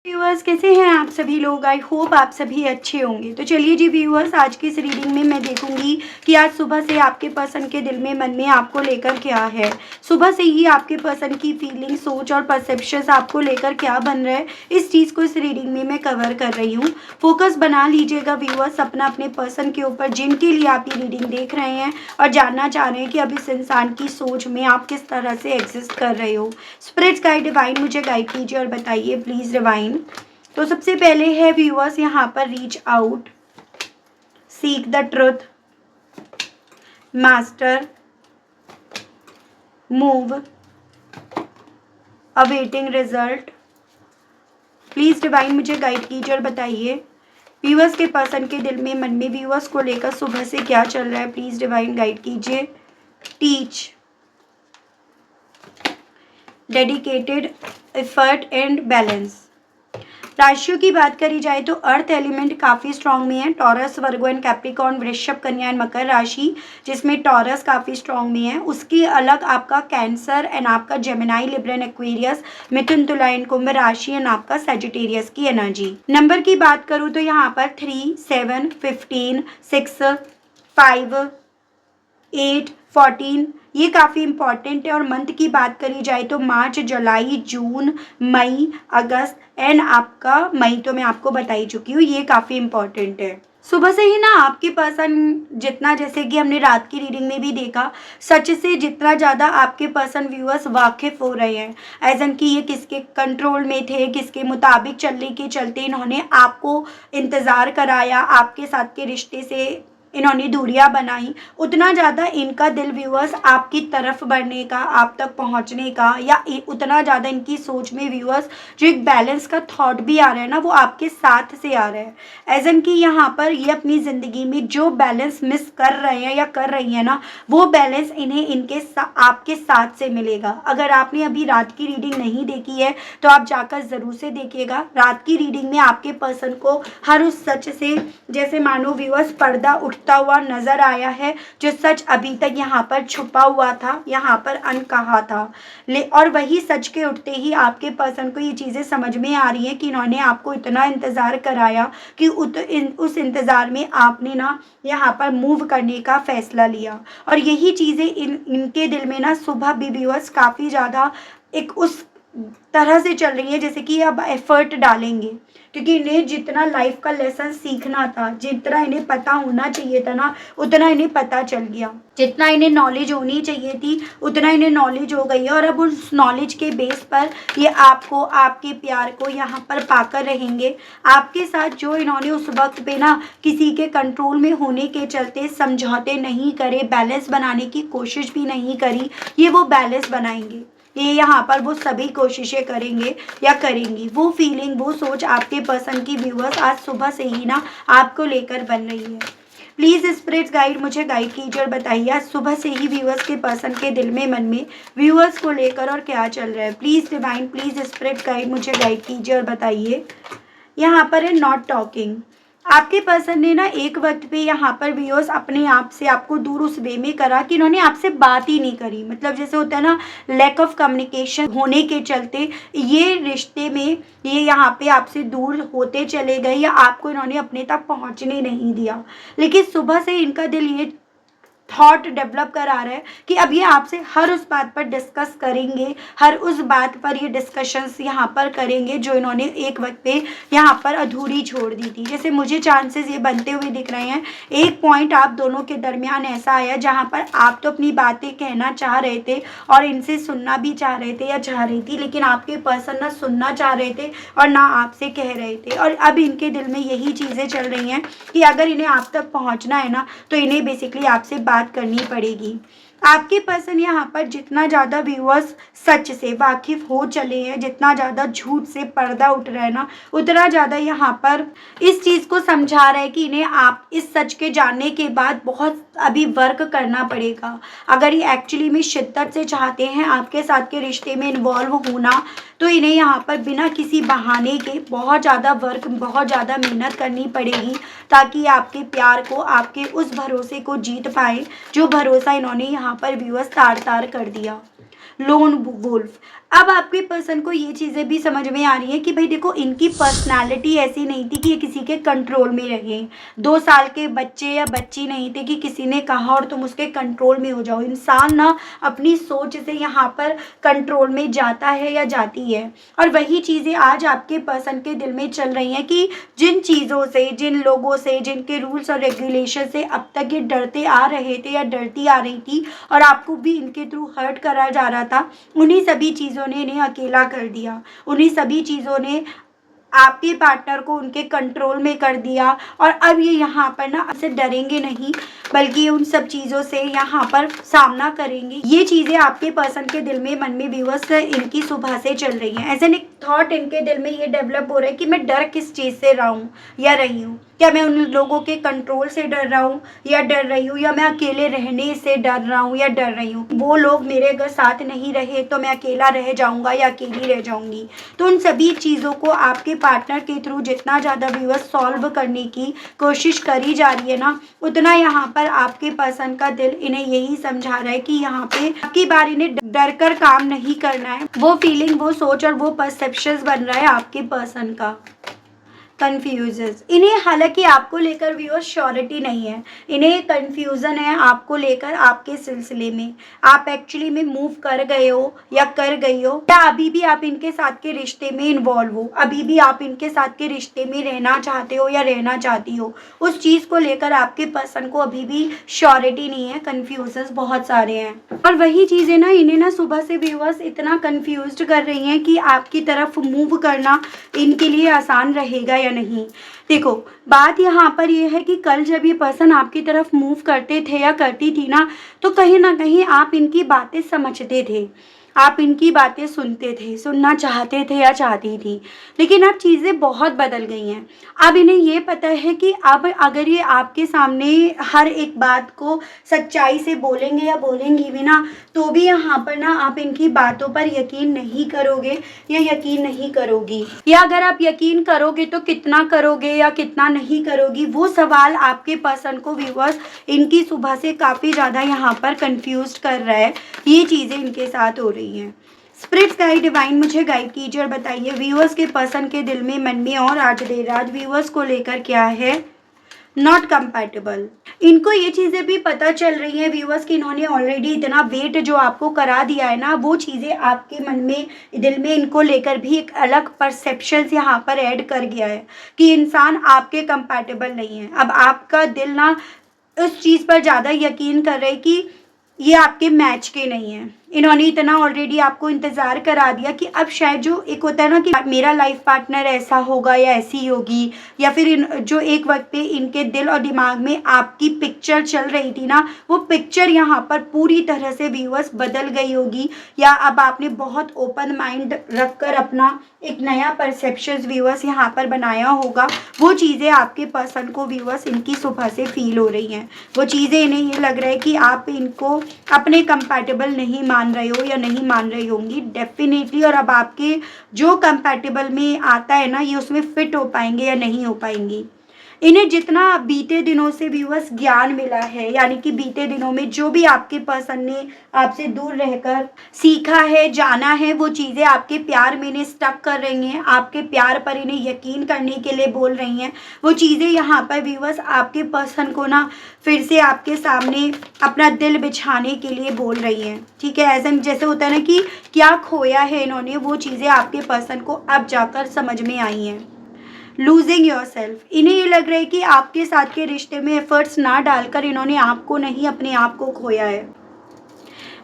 Viewers, कैसे हैं आप सभी लोग। आई होप आप सभी अच्छे होंगे। तो चलिए जी व्यूअर्स, आज की इस रीडिंग में मैं देखूंगी कि आज सुबह से आपके पर्सन के दिल में मन में आपको लेकर क्या है। सुबह से ही आपके पर्सन की फीलिंग, सोच और परसेप्शंस आपको लेकर क्या बन रहा है, इस चीज़ को इस रीडिंग में मैं कवर कर रही हूँ। फोकस बना लीजिएगा व्यूअर्स अपना अपने पर्सन के ऊपर जिनके लिए आप ये रीडिंग देख रहे हैं और जानना चाह रहे हैं कि अब इस इंसान की सोच में आप किस तरह से एग्जिस्ट कर रहे हो। स्पिरिट्स गाइड डिवाइन मुझे गाइड कीजिए और बताइए प्लीज़ डिवाइन। तो सबसे पहले है व्यूअर्स यहाँ पर reach out, seek the truth, master, move, awaiting result. Please divine मुझे गाइड कीजिए और बताइए व्यूअर्स के पर्सन के दिल में मन में व्यूअर्स को लेकर सुबह से क्या चल रहा है। प्लीज डिवाइन गाइड कीजिए। Teach, dedicated, effort and balance. राशियों की बात करी जाए तो अर्थ एलिमेंट काफ़ी स्ट्रांग में है। टॉरस, वर्गो एंड कैप्रिकॉर्न, वृषभ, कन्या एंड मकर राशि, जिसमें टॉरस काफ़ी स्ट्रांग में है। उसकी अलग आपका कैंसर एंड आपका जेमिनाई, लिब्रा एंड एक्वेरियस, मिथुन, तुला एंड कुंभ राशि एंड आपका सेजिटेरियस की एनर्जी। नंबर की बात करूँ तो यहाँ पर 3, 7, 15, 6, 5, 8, 14 ये काफ़ी इंपॉर्टेंट है। और मंथ की बात करी जाए तो मार्च, जुलाई, जून, मई, अगस्त एंड आपका मई तो मैं आपको बता ही चुकी हूँ, ये काफ़ी इंपॉर्टेंट है। सुबह से ही ना आपके पर्सन जितना, जैसे कि हमने रात की रीडिंग में भी देखा, सच से जितना ज़्यादा आपके पर्सन व्यूअर्स वाकिफ हो रहे हैं, एज एन कि ये किसके कंट्रोल में थे, किसके मुताबिक चलने के चलते इन्होंने आपको इंतज़ार कराया, आपके साथ के रिश्ते से इन्होंने दूरियां बनाई, उतना ज़्यादा इनका दिल व्यूअर्स आपकी तरफ बढ़ने का, आप तक पहुंचने का, या उतना ज़्यादा इनकी सोच में व्यूअर्स जो एक बैलेंस का थॉट भी आ रहा है ना, वो आपके साथ से आ रहा है। एज एन कि यहाँ पर ये अपनी ज़िंदगी में जो बैलेंस मिस कर रहे हैं या कर रही हैं ना, वो बैलेंस इन्हें आपके साथ से मिलेगा। अगर आपने अभी रात की रीडिंग नहीं देखी है तो आप जाकर ज़रूर से देखिएगा। रात की रीडिंग में आपके पर्सन को हर उस सच से, जैसे मानो व्यूअर्स, पर्दा उठता हुआ नजर आया है, जो सच अभी तक यहाँ पर छुपा हुआ था, यहाँ पर अनकहा था। और वही सच के उठते ही आपके पर्सन को ये चीज़ें समझ में आ रही हैं कि इन्होंने आपको इतना इंतज़ार कराया कि उस इंतज़ार में आपने ना यहाँ पर मूव करने का फैसला लिया। और यही चीज़ें इनके दिल में ना सुबह भी व्यूअर्स काफ़ी ज़्यादा एक उस तरह से चल रही है जैसे कि अब एफर्ट डालेंगे, क्योंकि इन्हें जितना लाइफ का लेसन सीखना था, जितना इन्हें पता होना चाहिए था ना, उतना इन्हें पता चल गया। जितना इन्हें नॉलेज होनी चाहिए थी उतना इन्हें नॉलेज हो गई है। और अब उस नॉलेज के बेस पर ये आपको, आपके प्यार को यहाँ पर पाकर रहेंगे। आपके साथ जो इन्होंने उस वक्त पे ना किसी के कंट्रोल में होने के चलते समझौते नहीं करे, बैलेंस बनाने की कोशिश भी नहीं करी, ये वो बैलेंस बनाएंगे। ये यहाँ पर वो सभी कोशिशें करेंगे या करेंगी। वो फीलिंग, वो सोच आपके पर्सन की व्यूअर्स आज सुबह से ही ना आपको लेकर बन रही है। प्लीज़ स्पिरिट्स गाइड मुझे गाइड कीजिए और बताइए आज सुबह से ही व्यूअर्स के पर्सन के दिल में, मन में व्यूअर्स को लेकर और क्या चल रहा है। Please divine, please spirits guide मुझे गाइड कीजिए और बताइए। यहाँ पर है नॉट टॉकिंग। आपके पर्सन ने ना एक वक्त पे यहाँ पर व्यूअर्स अपने आप से आपको दूर उस वे में करा कि इन्होंने आपसे बात ही नहीं करी। मतलब जैसे होता है ना, लैक ऑफ कम्युनिकेशन होने के चलते ये रिश्ते में ये यहाँ पे आपसे दूर होते चले गए, या आपको इन्होंने अपने तक पहुँचने नहीं दिया। लेकिन सुबह से इनका दिल ये थॉट डेवलप कर आ रहा है कि अब ये आपसे हर उस बात पर डिस्कस करेंगे, हर उस बात पर ये डिस्कशंस यहाँ पर करेंगे जो इन्होंने एक वक्त पे यहाँ पर अधूरी छोड़ दी थी। जैसे मुझे चांसेस ये बनते हुए दिख रहे हैं, एक पॉइंट आप दोनों के दरमियान ऐसा आया जहाँ पर आप तो अपनी बातें कहना चाह रहे थे और इनसे सुनना भी चाह रहे थे या चाह रही थी, लेकिन आपके पर्सन ना सुनना चाह रहे थे और ना आपसे कह रहे थे। और अब इनके दिल में यही चीज़ें चल रही हैं कि अगर इन्हें आप तक पहुँचना है ना, तो इन्हें बेसिकली आपसे बात करनी पड़ेगी। आपके पर्सन यहाँ पर जितना ज़्यादा व्यूअर्स सच से वाकिफ हो चले हैं, जितना ज़्यादा झूठ से पर्दा उठ रहा है ना, उतना ज़्यादा यहाँ पर इस चीज़ को समझा रहा है कि इन्हें आप इस सच के जानने के बाद बहुत अभी वर्क करना पड़ेगा। अगर ये एक्चुअली में शिद्दत से चाहते हैं आपके साथ के रिश्ते में इन्वॉल्व होना, तो इन्हें यहाँ पर बिना किसी बहाने के बहुत ज़्यादा वर्क, बहुत ज़्यादा मेहनत करनी पड़ेगी, ताकि आपके प्यार को, आपके उस भरोसे को जीत पाए जो भरोसा इन्होंने यहाँ पर व्यूअर्स तार तार कर दिया। लोन वुल्फ, अब आपके पर्सन को ये चीज़ें भी समझ में आ रही है कि भाई देखो, इनकी पर्सनालिटी ऐसी नहीं थी कि ये किसी के कंट्रोल में रहे। 2 साल के बच्चे या बच्ची नहीं थे कि किसी ने कहा और तुम उसके कंट्रोल में हो जाओ। इंसान ना अपनी सोच से यहाँ पर कंट्रोल में जाता है या जाती है, और वही चीज़ें आज आपके पर्सन के दिल में चल रही हैं कि जिन चीज़ों से, जिन लोगों से, जिनके रूल्स और रेगुलेशन से अब तक ये डरते आ रहे थे या डरती आ रही थी, और आपको भी इनके थ्रू हर्ट करा जा रहा था, उन्हीं सभी चीज़ों ने इन्हें अकेला कर दिया। उन्हीं सभी चीज़ों ने आपके पार्टनर को उनके कंट्रोल में कर दिया, और अब ये यहाँ पर ना आपसे डरेंगे नहीं, बल्कि उन सब चीज़ों से यहाँ पर सामना करेंगे। ये चीज़ें आपके पर्सन के दिल में, मन में व्यूअर्स इनकी सुबह से चल रही हैं। ऐसे एक थॉट इनके दिल में ये डेवलप हो रहा है कि मैं डर किस चीज़ से रहा हूँ या रही हूँ। क्या मैं उन लोगों के कंट्रोल से डर रहा हूँ या डर रही हूँ, या मैं अकेले रहने से डर रहा हूँ या डर रही हूँ। वो लोग मेरे अगर साथ नहीं रहे तो मैं अकेला रह जाऊँगा या अकेली रह जाऊँगी। तो उन सभी चीज़ों को आपके पार्टनर के थ्रू जितना ज़्यादा व्यूअर्स सॉल्व करने की कोशिश करी जा रही है ना, उतना यहाँ पर आपके पर्सन का दिल इन्हें यही समझा रहा है कि यहाँ पे आपकी बार इन्हें डर कर काम नहीं करना है। वो फीलिंग, वो सोच और वो परसेप्शंस बन रहा है आपके पर्सन का। कन्फ्यूजन्स इन्हें, हालांकि आपको लेकर व्यूअर्स श्योरिटी नहीं है, इन्हें कन्फ्यूज़न है आपको लेकर, आपके सिलसिले में। आप एक्चुअली में मूव कर गए हो या कर गई हो, या अभी भी आप इनके साथ के रिश्ते में इन्वॉल्व हो, अभी भी आप इनके साथ के रिश्ते में रहना चाहते हो या रहना चाहती हो, उस चीज़ को लेकर आपके पर्सन को अभी भी श्योरिटी नहीं है। कन्फ्यूजन्स बहुत सारे हैं, और वही चीज़ें ना इन्हें ना सुबह से व्यूअर्स इतना कन्फ्यूज्ड कर रही हैं कि आपकी तरफ मूव करना इनके लिए आसान रहेगा या नहीं। देखो, बात यहाँ पर ये है कि कल जब ये पर्सन आपकी तरफ मूव करते थे या करती थी ना, तो कहीं ना कहीं आप इनकी बातें समझते थे, आप इनकी बातें सुनते थे, सुनना चाहते थे या चाहती थी। लेकिन अब चीज़ें बहुत बदल गई हैं। अब इन्हें ये पता है कि अब अगर ये आपके सामने हर एक बात को सच्चाई से बोलेंगे या बोलेंगी भी ना, तो भी यहाँ पर ना आप इनकी बातों पर यकीन नहीं करोगे या यकीन नहीं करोगी, या अगर आप यकीन करोगे तो कितना करोगे या कितना नहीं करोगी, वो सवाल आपके पर्सन को व्यूअर्स इनकी सुबह से काफ़ी ज़्यादा यहाँ पर कंफ्यूज कर रहा है। ये चीज़ें इनके साथ हो रही हैं। स्पिरिट्स गाइड डिवाइन मुझे गाइड कीजिए और बताइए व्यूअर्स के पर्सन के दिल में, मन में और आज देर रात व्यूअर्स को लेकर क्या है। Not compatible. इनको ये चीज़ें भी पता चल रही हैं व्यूअर्स कि इन्होंने ऑलरेडी इतना वेट जो आपको करा दिया है ना, वो चीज़ें आपके मन में, दिल में इनको लेकर भी एक अलग परसेप्शन यहाँ पर ऐड कर गया है कि इंसान आपके कंपैटिबल नहीं है। अब आपका दिल ना उस चीज़ पर ज़्यादा यकीन कर रहे कि ये आपके मैच के नहीं हैं। इन्होंने इतना ऑलरेडी आपको इंतज़ार करा दिया कि अब शायद जो एक होता है ना कि मेरा लाइफ पार्टनर ऐसा होगा या ऐसी होगी, या फिर जो एक वक्त पे इनके दिल और दिमाग में आपकी पिक्चर चल रही थी ना, वो पिक्चर यहाँ पर पूरी तरह से व्यूअर्स बदल गई होगी, या अब आपने बहुत ओपन माइंड रखकर अपना एक नया परसेप्शन व्यूअर्स यहाँ पर बनाया होगा। वो चीज़ें आपके पर्सन को व्यूअर्स इनकी सुबह से फील हो रही हैं। वो चीज़ें इन्हें ये लग रहा है कि आप इनको अपने कंपैटिबल नहीं मान रहे हो या नहीं मान रही होंगी डेफिनेटली, और अब आपके जो कंपैटिबल में आता है ना, ये उसमें फिट हो पाएंगे या नहीं हो पाएंगी। इन्हें जितना बीते दिनों से व्यूअर्स ज्ञान मिला है, यानी कि बीते दिनों में जो भी आपके पर्सन ने आपसे दूर रहकर सीखा है, जाना है, वो चीज़ें आपके प्यार में इन्हें स्टक कर रही हैं, आपके प्यार पर इन्हें यकीन करने के लिए बोल रही हैं। वो चीज़ें यहाँ पर व्यूअर्स आपके पर्सन को ना फिर से आपके सामने अपना दिल बिछाने के लिए बोल रही हैं। ठीक है, ऐसा जैसे होता है ना कि क्या खोया है इन्होंने, वो चीज़ें आपके पर्सन को अब जाकर समझ में आई हैं। लूजिंग योर सेल्फ, इन्हें ये लग रहा है कि आपके साथ के रिश्ते में एफर्ट्स ना डालकर इन्होंने आपको नहीं, अपने आप को खोया है।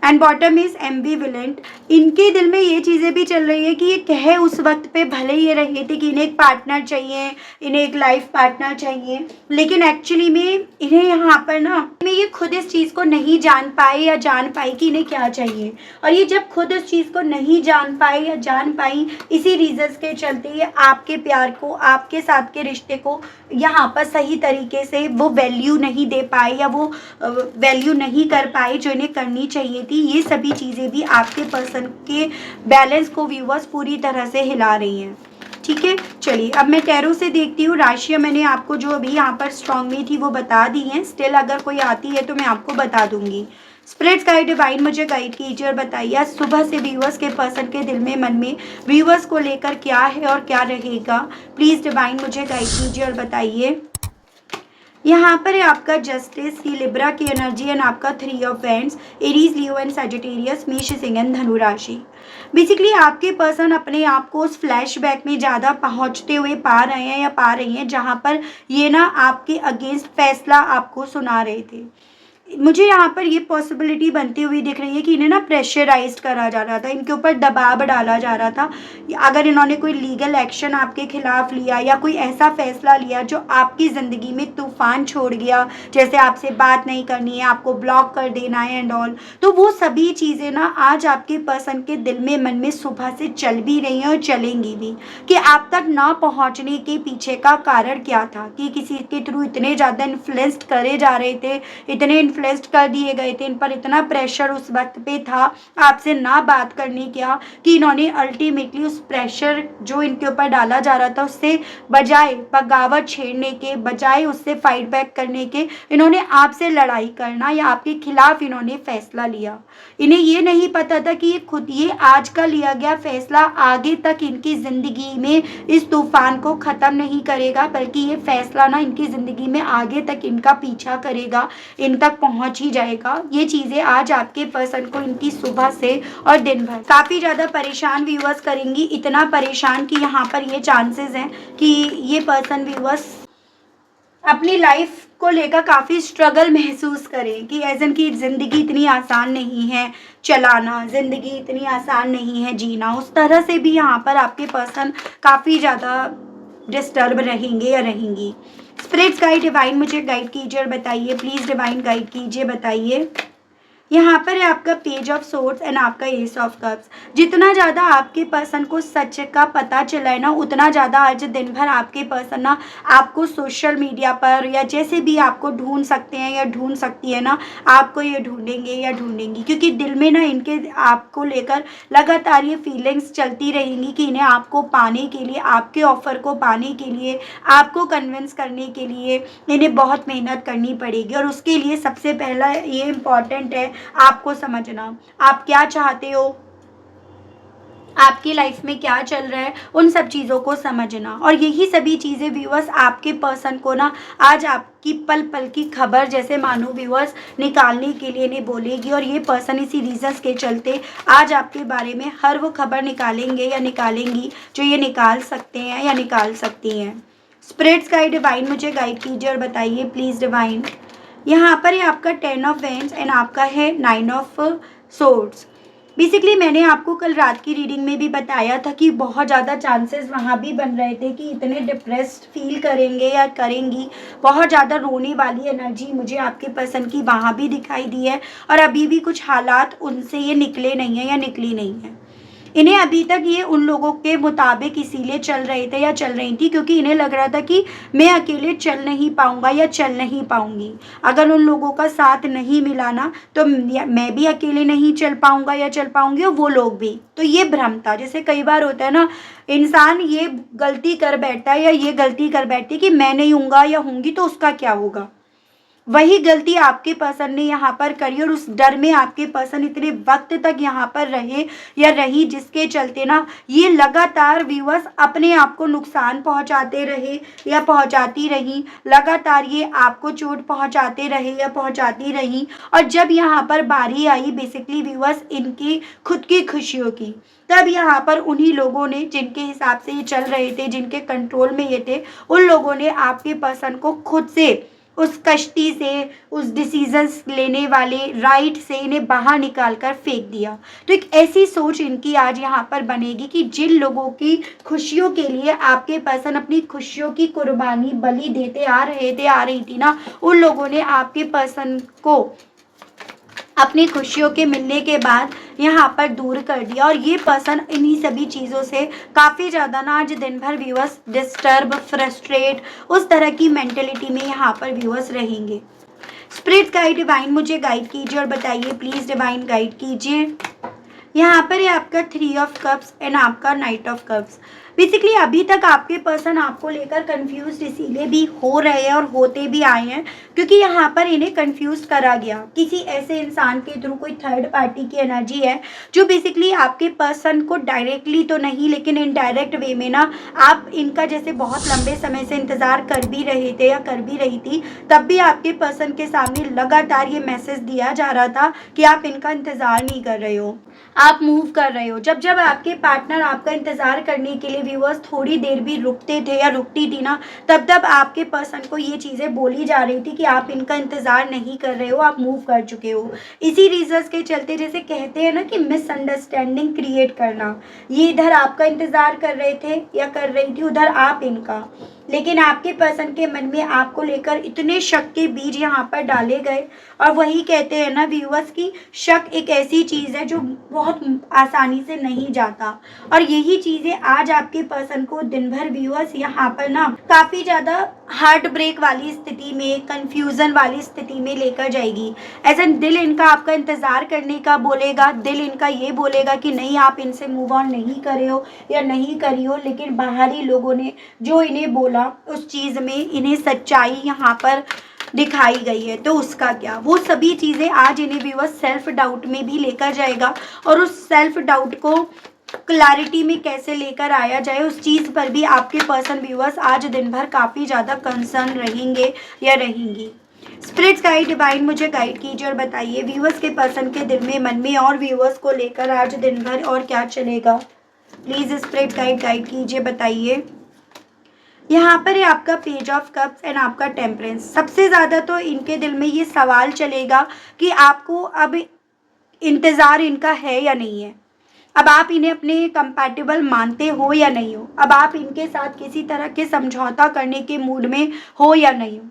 एंड बॉटम इज एम्बिविलेंट, इनके दिल में ये चीज़ें भी चल रही है कि ये कहे उस वक्त पे भले ये रहे थे कि इन्हें एक पार्टनर चाहिए, इन्हें एक लाइफ पार्टनर चाहिए, लेकिन एक्चुअली में इन्हें यहाँ पर ना में ये खुद इस चीज़ को नहीं जान पाए या जान पाई कि इन्हें क्या चाहिए। और ये जब खुद उस चीज़ को नहीं जान पाए या जान पाई, इसी रीजंस के चलते ये आपके प्यार को, आपके साथ के रिश्ते को यहाँ पर सही तरीके से वो वैल्यू नहीं दे पाए या वो वैल्यू नहीं कर पाए जो इन्हें करनी चाहिए थी। ये सभी चीज़ें भी आपके पर्सन के बैलेंस को व्यूअर्स पूरी तरह से हिला रही हैं। ठीक है, चलिए अब मैं टैरो से देखती हूँ। राशियाँ मैंने आपको जो अभी यहाँ पर स्ट्रॉन्ग में थी वो बता दी हैं, स्टिल अगर कोई आती है तो मैं आपको बता दूंगी। स्पिरिट्स गाइड डिवाइन मुझे गाइड कीजिए और बताइए आज सुबह से व्यूअर्स के पर्सन के दिल में मन में व्यूअर्स को लेकर क्या है और क्या रहेगा। प्लीज डिवाइन मुझे गाइड कीजिए और बताइए। यहाँ पर है आपका जस्टिस, ही लिब्रा की एनर्जी एंड आपका 3 of wands, Aries, Leo and Sagittarius, मेष, सिंह एंड धनु राशि। बेसिकली आपके पर्सन अपने आप को उस फ्लैशबैक में ज़्यादा पहुँचते हुए पा रहे हैं या पा रही हैं जहाँ पर ये ना आपके अगेंस्ट फैसला आपको सुना रहे थे। मुझे यहाँ पर ये पॉसिबिलिटी बनती हुई दिख रही है कि इन्हें ना प्रेशराइज्ड करा जा रहा था, इनके ऊपर दबाव डाला जा रहा था। अगर इन्होंने कोई लीगल एक्शन आपके खिलाफ लिया या कोई ऐसा फैसला लिया जो आपकी ज़िंदगी में तूफान छोड़ गया, जैसे आपसे बात नहीं करनी है, आपको ब्लॉक कर देना है एंड ऑल, तो वो सभी चीज़ें ना आज आपके पर्सन के दिल में मन में सुबह से चल भी रही हैं और चलेंगी भी। कि आप तक ना पहुँचने के पीछे का कारण क्या था, कि किसी के थ्रू इतने ज़्यादा इन्फ्लुएंस्ड करे जा रहे थे, इतने इन्फ्लुएंस्ड कर दिए गए थे, इन पर इतना प्रेशर उस वक्त पे था आपसे ना बात करने क्या, कि इन्होंने अल्टीमेटली उस प्रेशर जो इनके ऊपर डाला जा रहा था उससे बजाय बगावत छेड़ने के, बजाय उससे फाइट बैक करने के, इन्होंने आपसे लड़ाई करना या आपके खिलाफ इन्होंने फैसला लिया। इन्हें ये नहीं पता था कि ये आज का लिया गया फैसला आगे तक इनकी ज़िंदगी में इस तूफान को ख़त्म नहीं करेगा, बल्कि ये फैसला ना इनकी ज़िंदगी में आगे तक इनका पीछा करेगा, इन तक पहुंच ही जाएगा। ये चीज़ें आज आपके पर्सन को इनकी सुबह से और दिन भर काफ़ी ज़्यादा परेशान व्यूअर्स करेंगी, इतना परेशान कि यहाँ पर ये चांसेस हैं कि ये पर्सन व्यूअर्स अपनी लाइफ को लेकर काफ़ी स्ट्रगल महसूस करें, कि एज एन की ज़िंदगी इतनी आसान नहीं है चलाना, ज़िंदगी इतनी आसान नहीं है जीना। उस तरह से भी यहाँ पर आपके पर्सन काफ़ी ज़्यादा डिस्टर्ब रहेंगे या रहेंगी। स्पिरिट्स गाइड डिवाइन मुझे गाइड कीजिए और बताइए, प्लीज़ डिवाइन गाइड कीजिए, बताइए। यहाँ पर है आपका पेज ऑफ सोर्ड्स एंड आपका एस ऑफ कप्स। जितना ज़्यादा आपके पर्सन को सच का पता चला है ना, उतना ज़्यादा आज दिन भर आपके पर्सन ना आपको सोशल मीडिया पर या जैसे भी आपको ढूंढ सकते हैं या ढूंढ सकती है ना, आपको ये ढूंढेंगे या ढूंढेंगी, क्योंकि दिल में ना इनके आपको लेकर लगातार ये फीलिंग्स चलती रहेंगी कि इन्हें आपको पाने के लिए, आपके ऑफर को पाने के लिए, आपको कन्विंस करने के लिए इन्हें बहुत मेहनत करनी पड़ेगी। और उसके लिए सबसे पहला ये इम्पॉर्टेंट है आपको समझना, आप क्या चाहते हो, आपकी लाइफ में क्या चल रहा है, उन सब चीज़ों को समझना। और यही सभी चीज़ें व्यूअर्स आपके पर्सन को ना आज आपकी पल पल की खबर जैसे मानो व्यूअर्स निकालने के लिए नहीं बोलेगी। और ये पर्सन इसी रीजंस के चलते आज आपके बारे में हर वो खबर निकालेंगे या निकालेंगी जो ये निकाल सकते हैं या निकाल सकती हैं। स्पिरिट्स गाइड डिवाइन मुझे गाइड कीजिए और बताइए, प्लीज़ डिवाइन। यहाँ पर है आपका 10 ऑफ वैंड्स एंड आपका है 9 ऑफ सोर्ड्स। बेसिकली मैंने आपको कल रात की रीडिंग में भी बताया था कि बहुत ज़्यादा चांसेस वहाँ भी बन रहे थे कि इतने डिप्रेस्ड फील करेंगे या करेंगी, बहुत ज़्यादा रोने वाली एनर्जी मुझे आपके पर्सन की वहाँ भी दिखाई दी है। और अभी भी कुछ हालात उनसे ये निकले नहीं हैं या निकली नहीं है। इन्हें अभी तक ये उन लोगों के मुताबिक इसीलिए चल रहे थे या चल रही थी क्योंकि इन्हें लग रहा था कि मैं अकेले चल नहीं पाऊंगा या चल नहीं पाऊंगी। अगर उन लोगों का साथ नहीं मिला ना तो मैं भी अकेले नहीं चल पाऊंगा या चल पाऊंगी और वो लोग भी। तो ये भ्रम था। जैसे कई बार होता है ना, इंसान ये गलती कर बैठता है या ये गलती कर बैठती है कि मैं नहीं हूँगा या होंगी तो उसका क्या होगा। वही गलती आपके पर्सन ने यहाँ पर करी और उस डर में आपके पर्सन इतने वक्त तक यहाँ पर रहे या रही, जिसके चलते ना ये लगातार व्यूअर्स अपने आप को नुकसान पहुँचाते रहे या पहुँचाती रही, लगातार ये आपको चोट पहुँचाते रहे या पहुँचाती रही। और जब यहाँ पर बारी आई बेसिकली व्यूअर्स इनकी खुद की खुशियों की, तब यहाँ पर उन्हीं लोगों ने जिनके हिसाब से ये चल रहे थे, जिनके कंट्रोल में ये थे, उन लोगों ने आपके पर्सन को खुद से उस कश्ती से, उस डिसीजंस लेने वाले राइट से इन्हें बाहर निकाल कर फेंक दिया। तो एक ऐसी सोच इनकी आज यहाँ पर बनेगी कि जिन लोगों की खुशियों के लिए आपके पर्सन अपनी खुशियों की कुर्बानी बलि देते आ रही थी ना, उन लोगों ने आपके पर्सन को अपनी खुशियों के मिलने के बाद यहाँ पर दूर कर दिया। और ये पर्सन इन्हीं सभी चीज़ों से काफ़ी ज़्यादा ना आज दिन भर व्यूअर्स डिस्टर्ब, फ्रस्ट्रेट, उस तरह की मेंटेलिटी में यहाँ पर व्यूअर्स रहेंगे। स्पिरिट गाइड डिवाइन मुझे गाइड कीजिए और बताइए, प्लीज़ डिवाइन गाइड कीजिए। यहाँ पर है आपका 3 ऑफ कप्स एंड आपका नाइट ऑफ कप्स। बेसिकली अभी तक आपके पर्सन आपको लेकर कंफ्यूज इसीलिए भी हो रहे हैं और होते भी आए हैं क्योंकि यहाँ पर इन्हें कंफ्यूज करा गया। किसी ऐसे इंसान के थ्रू कोई थर्ड पार्टी की एनर्जी है जो बेसिकली आपके पर्सन को डायरेक्टली तो नहीं लेकिन इनडायरेक्ट वे में ना, आप इनका जैसे बहुत लंबे समय से इंतज़ार कर भी रहे थे या कर भी रही थी, तब भी आपके पर्सन के सामने लगातार ये मैसेज दिया जा रहा था कि आप इनका इंतज़ार नहीं कर रहे हो, आप मूव कर रहे हो। जब जब आपके पार्टनर आपका इंतज़ार करने के लिए व्यूअर्स थोड़ी देर भी रुकते थे या रुकती थी ना, तब तब आपके पर्सन को ये चीज़ें बोली जा रही थी कि आप इनका इंतज़ार नहीं कर रहे हो, आप मूव कर चुके हो। इसी रीजंस के चलते जैसे कहते हैं ना कि मिसअंडरस्टैंडिंग क्रिएट करना, ये इधर आपका इंतज़ार कर रहे थे या कर रही थी, उधर आप इनका, लेकिन आपके पर्सन के मन में आपको लेकर इतने शक के बीज यहाँ पर डाले गए। और वही कहते हैं ना व्यूअर्स की शक एक ऐसी चीज़ है जो बहुत आसानी से नहीं जाता, और यही चीज़ें आज आपके पर्सन को दिन भर व्यूअर्स यहाँ पर ना काफ़ी ज़्यादा हार्ट ब्रेक वाली स्थिति में, कंफ्यूजन वाली स्थिति में लेकर जाएगी। ऐसा दिल इनका आपका इंतज़ार करने का बोलेगा, दिल इनका ये बोलेगा कि नहीं आप इनसे मूव ऑन नहीं करे हो या नहीं करी हो, लेकिन बाहरी लोगों ने जो इन्हें बोला उस चीज़ में इन्हें सच्चाई यहाँ पर दिखाई गई है, तो उसका क्या, वो सभी चीज़ें आज इन्हें व्यूअर्स सेल्फ डाउट में भी लेकर जाएगा। और उस सेल्फ डाउट को क्लैरिटी में कैसे लेकर आया जाए उस चीज़ पर भी आपके पर्सन व्यूअर्स आज दिन भर काफ़ी ज़्यादा कंसर्न रहेंगे या रहेंगी। स्पिरिट्स गाइड डिवाइन मुझे गाइड कीजिए और बताइए व्यूअर्स के पर्सन के दिल में, मन में और व्यूअर्स को लेकर आज दिन भर और क्या चलेगा। प्लीज़ स्पिरिट गाइड गाइड कीजिए, बताइए। यहाँ पर है आपका पेज ऑफ कप्स एंड आपका टेम्परेंस। सबसे ज़्यादा तो इनके दिल में ये सवाल चलेगा कि आपको अब इंतज़ार इनका है या नहीं है, अब आप इन्हें अपने कंपैटिबल मानते हो या नहीं हो, अब आप इनके साथ किसी तरह के समझौता करने के मूड में हो या नहीं हो,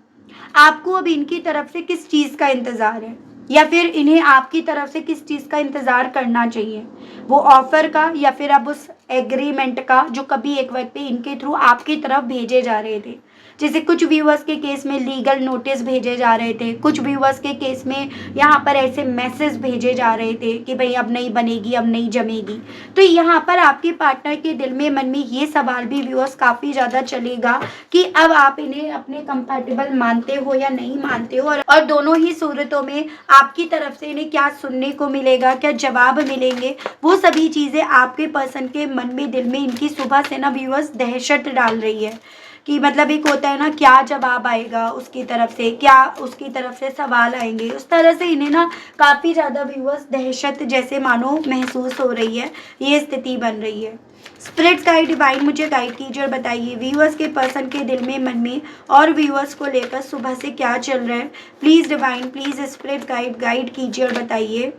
आपको अब इनकी तरफ से किस चीज़ का इंतज़ार है, या फिर इन्हें आपकी तरफ से किस चीज़ का इंतज़ार करना चाहिए, वो ऑफ़र का या फिर अब उस एग्रीमेंट का जो कभी एक वक्त पे इनके थ्रू आपकी तरफ भेजे जा रहे थे। जैसे कुछ व्यूअर्स के केस में लीगल नोटिस भेजे जा रहे थे, कुछ व्यूअर्स के केस में यहाँ पर ऐसे मैसेज भेजे जा रहे थे कि भाई अब नहीं बनेगी, अब नहीं जमेगी। तो यहाँ पर आपके पार्टनर के दिल में, मन में ये सवाल भी व्यूअर्स काफ़ी ज़्यादा चलेगा कि अब आप इन्हें अपने कंपैटिबल मानते हो या नहीं मानते हो, और दोनों ही सूरतों में आपकी तरफ से इन्हें क्या सुनने को मिलेगा, क्या जवाब मिलेंगे, वो सभी चीज़ें आपके पर्सन के मन में, दिल में इनकी सुबह से ना व्यूअर्स दहशत डाल रही है कि मतलब एक होता है ना क्या जवाब आएगा उसकी तरफ से, क्या उसकी तरफ से सवाल आएंगे, उस तरह से इन्हें ना काफ़ी ज़्यादा व्यूअर्स दहशत जैसे मानो महसूस हो रही है, ये स्थिति बन रही है। स्पिरिट्स गाइड डिवाइन मुझे गाइड कीजिए और बताइए व्यूअर्स के पर्सन के दिल में, मन में और व्यूअर्स को लेकर सुबह से क्या चल रहा है। Please divine, please spirit guide guide कीजिए और बताइए।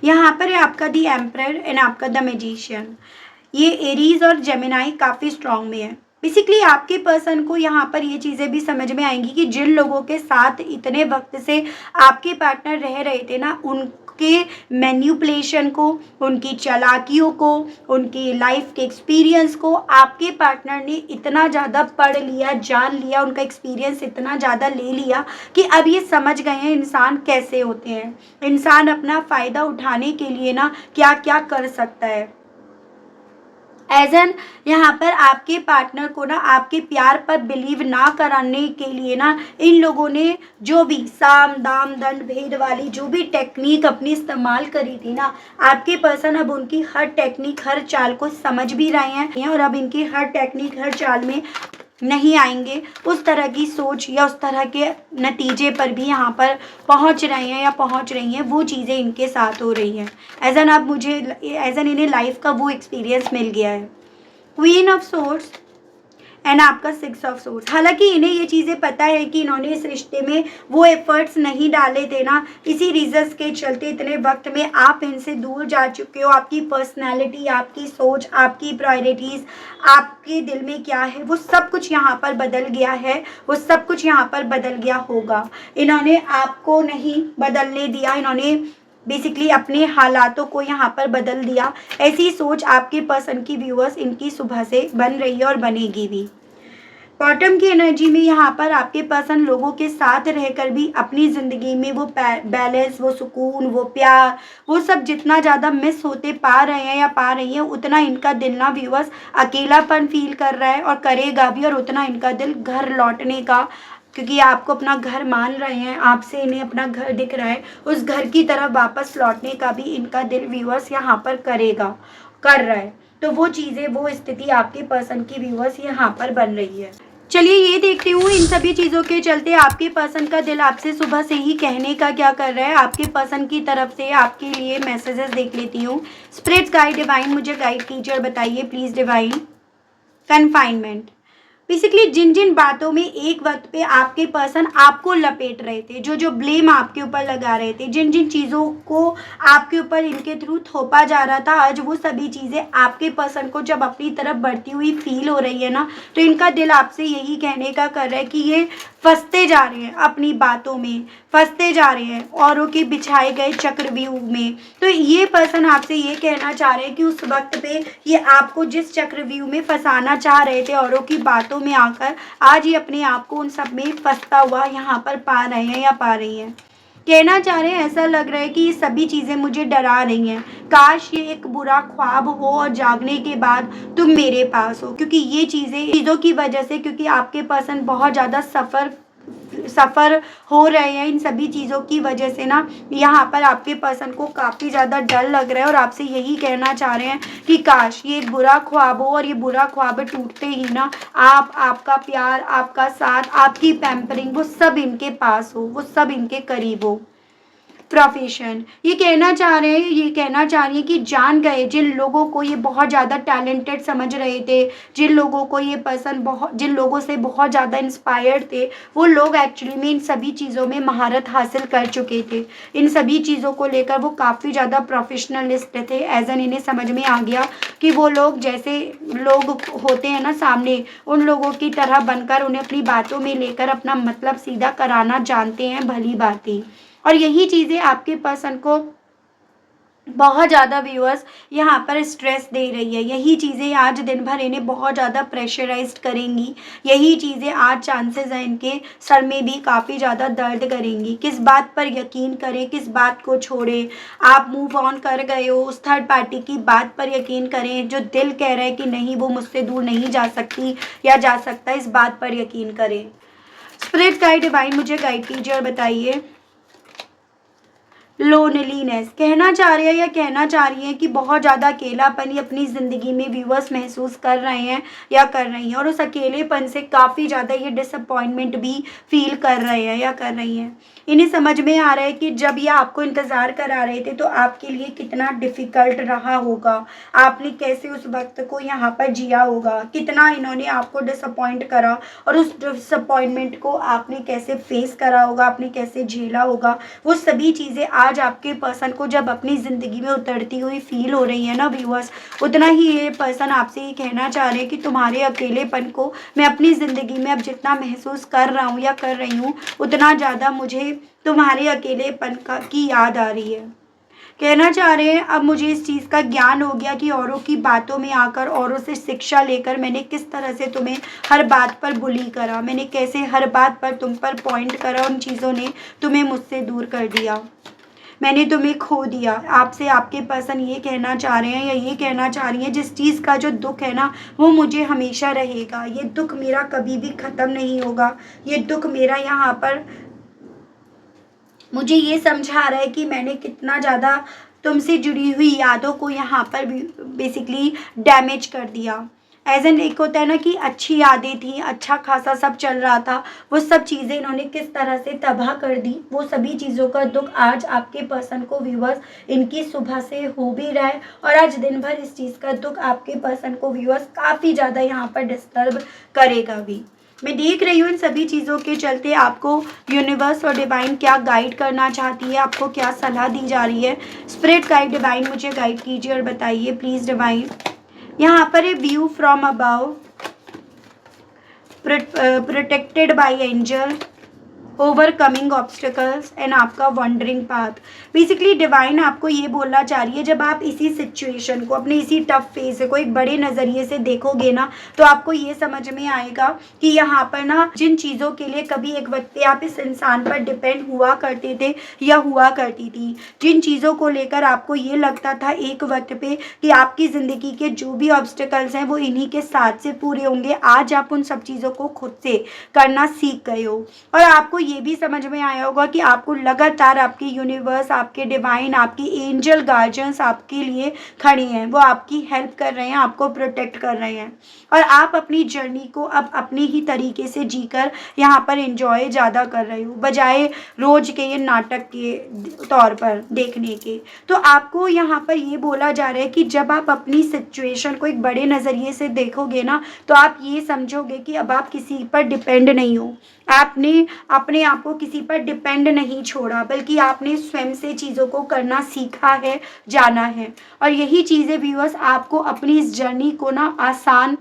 यहाँ पर है आपका दी एम्परर एंड आपका द मैजिशियन। ये एरीज और जेमिनाई काफ़ी स्ट्रॉन्ग में है। बेसिकली आपके पर्सन को यहाँ पर ये चीज़ें भी समझ में आएंगी कि जिन लोगों के साथ इतने वक्त से आपके पार्टनर रह रहे थे ना, उनके मैन्युपुलेशन को, उनकी चालाकियों को, उनकी लाइफ के एक्सपीरियंस को आपके पार्टनर ने इतना ज़्यादा पढ़ लिया, जान लिया, उनका एक्सपीरियंस इतना ज़्यादा ले लिया कि अब ये समझ गए हैं इंसान कैसे होते हैं, इंसान अपना फ़ायदा उठाने के लिए ना क्या क्या कर सकता है। एज एन यहाँ पर आपके पार्टनर को ना आपके प्यार पर बिलीव ना कराने के लिए ना इन लोगों ने जो भी साम दाम दंड भेद वाली जो भी टेक्निक अपनी इस्तेमाल करी थी ना, आपके पर्सन अब उनकी हर टेक्निक, हर चाल को समझ भी रहे हैं और अब इनकी हर टेक्निक, हर चाल में नहीं आएंगे, उस तरह की सोच या उस तरह के नतीजे पर भी यहाँ पर पहुँच रहे हैं या पहुँच रही हैं, वो चीज़ें इनके साथ हो रही हैं। एज एन इन्हें लाइफ का वो एक्सपीरियंस मिल गया है। क्वीन ऑफ सोर्ड्स एंड आपका 6 ऑफ सोर्ड्स। हालांकि इन्हें ये चीज़ें पता है कि इन्होंने इस रिश्ते में वो एफर्ट्स नहीं डाले थे ना, इसी रीजंस के चलते इतने वक्त में आप इनसे दूर जा चुके हो। आपकी पर्सनालिटी, आपकी सोच, आपकी प्रायोरिटीज़, आपके दिल में क्या है, वो सब कुछ यहाँ पर बदल गया है, वो सब कुछ यहाँ पर बदल गया होगा। इन्होंने आपको नहीं बदलने दिया, इन्होंने बेसिकली अपने हालातों को यहाँ पर बदल दिया। ऐसी सोच आपके पर्सन की व्यूअर्स इनकी सुबह से बन रही है और बनेगी भी। बॉटम की एनर्जी में यहाँ पर आपके पर्सन लोगों के साथ रहकर भी अपनी ज़िंदगी में वो बैलेंस, वो सुकून, वो प्यार, वो सब जितना ज़्यादा मिस होते पा रहे हैं या पा रही हैं, उतना इनका दिल ना व्यूअर्स अकेलापन फील कर रहा है और करेगा भी, और उतना इनका दिल घर लौटने का, क्योंकि आपको अपना घर मान रहे हैं, आपसे इन्हें अपना घर दिख रहा है, उस घर की तरफ वापस लौटने का भी इनका दिल व्यूअर्स यहाँ पर करेगा, कर रहा है। तो वो चीज़ें, वो स्थिति आपके पर्सन की व्यूअर्स यहाँ पर बन रही है। चलिए ये देखती हूँ इन सभी चीज़ों के चलते आपके पर्सन का दिल आपसे सुबह से ही कहने का क्या कर रहा है। आपके पर्सन की तरफ से आपके लिए मैसेजेस देख लेती हूँ। स्पिरिट्स गाइड डिवाइन मुझे गाइड कीजिए और बताइए प्लीज़ डिवाइन। कन्फाइनमेंट, बेसिकली जिन जिन बातों में एक वक्त पे आपके पर्सन आपको लपेट रहे थे, जो जो ब्लेम आपके ऊपर लगा रहे थे, जिन जिन चीज़ों को आपके ऊपर इनके थ्रू थोपा जा रहा था, आज वो सभी चीज़ें आपके पर्सन को जब अपनी तरफ बढ़ती हुई फील हो रही है ना, तो इनका दिल आपसे यही कहने का कर रहा है कि ये फंसते जा रहे हैं अपनी बातों में, फंसते जा रहे हैं औरों के बिछाए गए चक्रव्यूह में। तो ये पर्सन आपसे ये कहना चाह रहे हैं कि उस वक्त पे ये आपको जिस चक्रव्यूह में फंसाना चाह रहे थे औरों की बातों में आकर, आज ये अपने आप को उन सब में फंसता हुआ यहाँ पर पा रहे हैं या पा रही हैं। कहना चाह रहे हैं, ऐसा लग रहा है कि ये सभी चीज़ें मुझे डरा रही हैं, काश ये एक बुरा ख्वाब हो और जागने के बाद तुम मेरे पास हो, क्योंकि ये चीज़ों की वजह से, क्योंकि आपके पर्सन बहुत ज़्यादा सफ़र हो रहे हैं इन सभी चीज़ों की वजह से ना, यहाँ पर आपके पर्सन को काफ़ी ज़्यादा डर लग रहा है और आपसे यही कहना चाह रहे हैं कि काश ये एक बुरा ख्वाब हो और ये बुरा ख्वाब टूटते ही ना आपका प्यार, आपका साथ, आपकी पैम्परिंग, वो सब इनके पास हो, वो सब इनके करीब हो। प्रोफेशन, ये कहना चाह रहे हैं, ये कहना चाह रही है कि जान गए जिन लोगों को ये बहुत ज़्यादा टैलेंटेड समझ रहे थे, जिन लोगों को ये पर्सन जिन लोगों से बहुत ज़्यादा इंस्पायर्ड थे, वो लोग एक्चुअली में इन सभी चीज़ों में महारत हासिल कर चुके थे। इन सभी चीज़ों को लेकर वो काफ़ी ज़्यादा प्रोफेशनलिस्ट थे। एज एन इन्हें समझ में आ गया कि वो लोग जैसे लोग होते हैं ना सामने, उन लोगों की तरह बनकर उन्हें अपनी बातों में लेकर अपना मतलब सीधा कराना जानते हैं, भली बात। और यही चीज़ें आपके पर्सन को बहुत ज़्यादा व्यूअर्स यहाँ पर स्ट्रेस दे रही है। यही चीज़ें आज दिन भर इन्हें बहुत ज़्यादा प्रेशराइज्ड करेंगी। यही चीज़ें आज चांसेस हैं इनके सर में भी काफ़ी ज़्यादा दर्द करेंगी। किस बात पर यकीन करें, किस बात को छोड़ें। आप मूव ऑन कर गए हो, उस थर्ड पार्टी की बात पर यकीन करें, जो दिल कह रहा है कि नहीं वो मुझसे दूर नहीं जा सकती या जा सकता, इस बात पर यकीन करें। स्पिरिट गाइड डिवाइन मुझे गाइड कीजिए और बताइए। लोनलीनेस, कहना चाह रहे हैं या कहना चाह रही हैं कि बहुत ज़्यादा अकेलापन ही अपनी ज़िंदगी में व्यूअर्स महसूस कर रहे हैं या कर रही हैं, और उस अकेलेपन से काफ़ी ज़्यादा ये डिसअपॉइंटमेंट भी फील कर रहे हैं या कर रही हैं। इन्हें समझ में आ रहा है कि जब ये आपको इंतज़ार करा रहे थे तो आपके लिए कितना डिफ़िकल्ट रहा होगा, आपने कैसे उस वक्त को यहाँ पर जिया होगा, कितना इन्होंने आपको डिसअपॉइंट करा और उस डिसअपॉइंटमेंट को आपने कैसे फेस करा होगा, आपने कैसे झेला होगा। वो सभी चीज़ें आज आपके पर्सन को जब अपनी ज़िंदगी में उतरती हुई फील हो रही है ना व्यूअर्स, उतना ही ये पर्सन आपसे ये कहना चाह रहे हैं कि तुम्हारे अकेलेपन को मैं अपनी ज़िंदगी में अब जितना महसूस कर रहा हूँ या कर रही हूँ, उतना ज़्यादा मुझे तुम्हारे अकेलेपन की याद आ रही है। कहना चाह रहे हैं अब मुझे इस चीज़ का ज्ञान हो गया कि औरों की बातों में आकर, औरों से शिक्षा लेकर मैंने किस तरह से तुम्हें हर बात पर बुली करा, मैंने कैसे हर बात पर तुम पर पॉइंट करा, उन चीज़ों ने तुम्हें मुझसे दूर कर दिया, मैंने तुम्हें खो दिया। आपसे आपके पर्सन ये कहना चाह रहे हैं या ये कहना चाह रही हैं, जिस चीज़ का जो दुख है ना वो मुझे हमेशा रहेगा, ये दुख मेरा कभी भी ख़त्म नहीं होगा। ये दुख मेरा यहाँ पर मुझे ये समझा रहा है कि मैंने कितना ज़्यादा तुमसे जुड़ी हुई यादों को यहाँ पर बेसिकली डैमेज कर दिया। एज एन एक होता है ना कि अच्छी यादें थी, अच्छा खासा सब चल रहा था, वो सब चीज़ें इन्होंने किस तरह से तबाह कर दी। वो सभी चीज़ों का दुख आज आपके पर्सन को व्यूअर्स इनकी सुबह से हो भी रहा है, और आज दिन भर इस चीज़ का दुख आपके पर्सन को व्यूअर्स काफ़ी ज़्यादा यहाँ पर डिस्टर्ब करेगा भी। मैं देख रही हूँ इन सभी चीज़ों के चलते आपको यूनिवर्स और डिवाइन क्या गाइड करना चाहती है, आपको क्या सलाह दी जा रही है। स्पिरिट गाइड डिवाइन मुझे गाइड कीजिए और बताइए प्लीज़ डिवाइन। यहाँ पर है view from above, protected by Angel, overcoming obstacles and आपका वंडरिंग पाथ। बेसिकली डिवाइन आपको ये बोलना चाह रही है, जब आप इसी सिचुएशन को, अपने इसी टफ फेज को एक बड़े नज़रिए से देखोगे ना, तो आपको ये समझ में आएगा कि यहाँ पर ना जिन चीज़ों के लिए कभी एक वक्त पे आप इस इंसान पर डिपेंड हुआ करते थे या हुआ करती थी, जिन चीज़ों को लेकर आपको ये लगता था एक वक्त पे कि आपकी ज़िंदगी के जो भी ऑब्स्टिकल्स हैं वो इन्हीं के साथ से पूरे होंगे, आज आप उन सब चीज़ों को खुद से करना सीख गए हो। और आपको ये भी समझ में आया होगा कि आपको लगातार आपके यूनिवर्स, आपके डिवाइन, आपकी एंजल गार्जियंस आपके लिए खड़े हैं, वो आपकी हेल्प कर रहे हैं, आपको प्रोटेक्ट कर रहे हैं। और आप अपनी जर्नी को अब अपनी ही तरीके से जीकर यहाँ पर एंजॉय ज़्यादा कर रहे हो, बजाय रोज के ये नाटक के तौर पर देखने के। तो आपको यहाँ पर ये बोला जा रहा है कि जब आप अपनी सिचुएशन को एक बड़े नज़रिए से देखोगे ना, तो आप ये समझोगे कि अब आप किसी पर डिपेंड नहीं हो। आपने अपने आप को किसी पर डिपेंड नहीं छोड़ा, बल्कि आपने स्वयं से चीज़ों को करना सीखा है, जाना है। और यही चीज़ें व्यूअर्स आपको अपनी इस जर्नी को ना आसान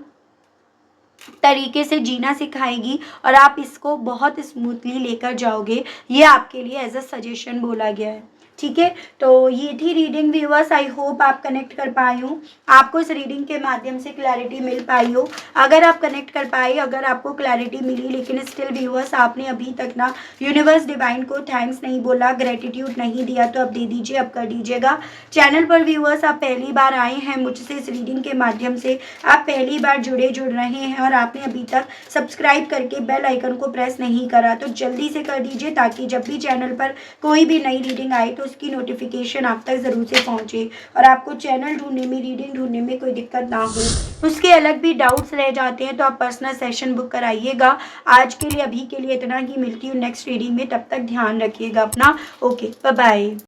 तरीके से जीना सिखाएगी और आप इसको बहुत स्मूथली लेकर जाओगे। ये आपके लिए एज अ सजेशन बोला गया है। ठीक है, तो ये थी रीडिंग व्यूअर्स। आई होप आप कनेक्ट कर पाए हो, आपको इस रीडिंग के माध्यम से क्लैरिटी मिल पाई हो। अगर आप कनेक्ट कर पाए, अगर आपको क्लैरिटी मिली, लेकिन स्टिल व्यूअर्स आपने अभी तक ना यूनिवर्स डिवाइन को थैंक्स नहीं बोला, ग्रेटिट्यूड नहीं दिया, तो अब दे दीजिए, अब कर दीजिएगा। चैनल पर व्यूअर्स आप पहली बार आए हैं मुझसे इस रीडिंग के माध्यम से, आप पहली बार जुड़ रहे हैं और आपने अभी तक सब्सक्राइब करके बेल आइकन को प्रेस नहीं करा, तो जल्दी से कर दीजिए, ताकि जब भी चैनल पर कोई भी नई रीडिंग आए तो उसकी नोटिफिकेशन आप तक ज़रूर से पहुंचे और आपको चैनल ढूंढने में, रीडिंग ढूंढने में कोई दिक्कत ना हो। उसके अलग भी डाउट्स रह जाते हैं तो आप पर्सनल सेशन बुक कराइएगा। आज के लिए, अभी के लिए इतना ही, मिलती हूँ नेक्स्ट रीडिंग में, तब तक ध्यान रखिएगा अपना। Okay, bye bye.